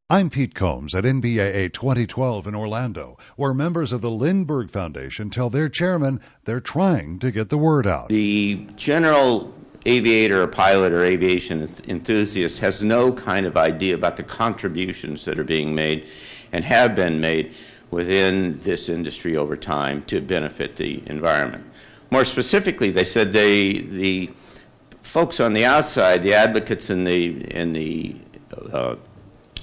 I'm Pete Combs at NBAA 2012 in Orlando, where members of the Lindbergh Foundation tell their chairman they're trying to get the word out. The general aviator or pilot or aviation enthusiast has no kind of idea about the contributions that are being made and have been made within this industry over time to benefit the environment. More specifically, they said the folks on the outside, the advocates and the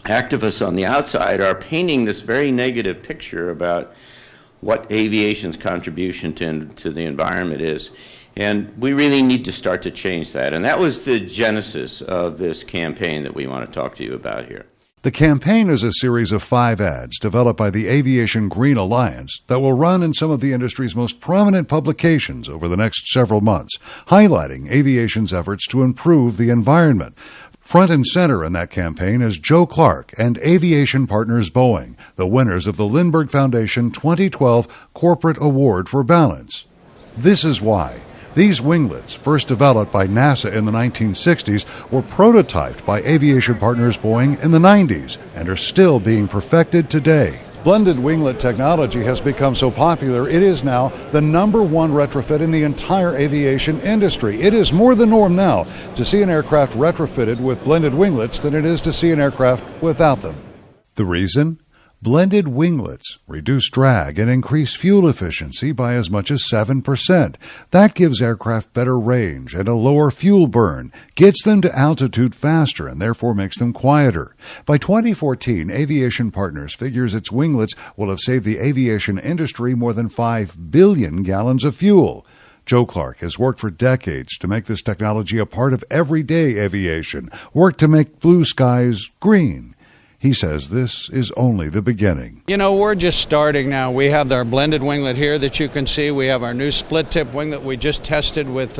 activists on the outside are painting this very negative picture about what aviation's contribution to the environment is. And we really need to start to change that. And that was the genesis of this campaign that we want to talk to you about here. The campaign is a series of 5 ads developed by the Aviation Green Alliance that will run in some of the industry's most prominent publications over the next several months, highlighting aviation's efforts to improve the environment. Front and center in that campaign is Joe Clark and Aviation Partners Boeing, the winners of the Lindbergh Foundation 2012 Corporate Award for Balance. This is why. These winglets, first developed by NASA in the 1960s, were prototyped by Aviation Partners Boeing in the 90s and are still being perfected today. Blended winglet technology has become so popular, it is now the #1 retrofit in the entire aviation industry. It is more the norm now to see an aircraft retrofitted with blended winglets than it is to see an aircraft without them. The reason? Blended winglets reduce drag and increase fuel efficiency by as much as 7%. That gives aircraft better range and a lower fuel burn, gets them to altitude faster, and therefore makes them quieter. By 2014, Aviation Partners figures its winglets will have saved the aviation industry more than 5 billion gallons of fuel. Joe Clark has worked for decades to make this technology a part of everyday aviation, worked to make blue skies green. He says this is only the beginning. You know, we're just starting now. We have our blended winglet here that you can see. We have our new split-tip winglet we just tested with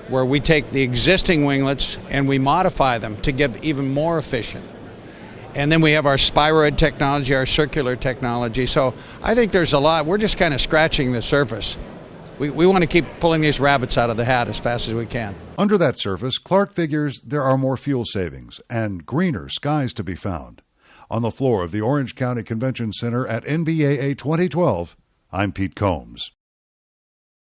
where we take the existing winglets and we modify them to get even more efficient. And then we have our spiroid technology, our circular technology. So I think there's a lot. We're just kind of scratching the surface. We want to keep pulling these rabbits out of the hat as fast as we can. Under that surface, Clark figures there are more fuel savings and greener skies to be found. On the floor of the Orange County Convention Center at NBAA 2012, I'm Pete Combs.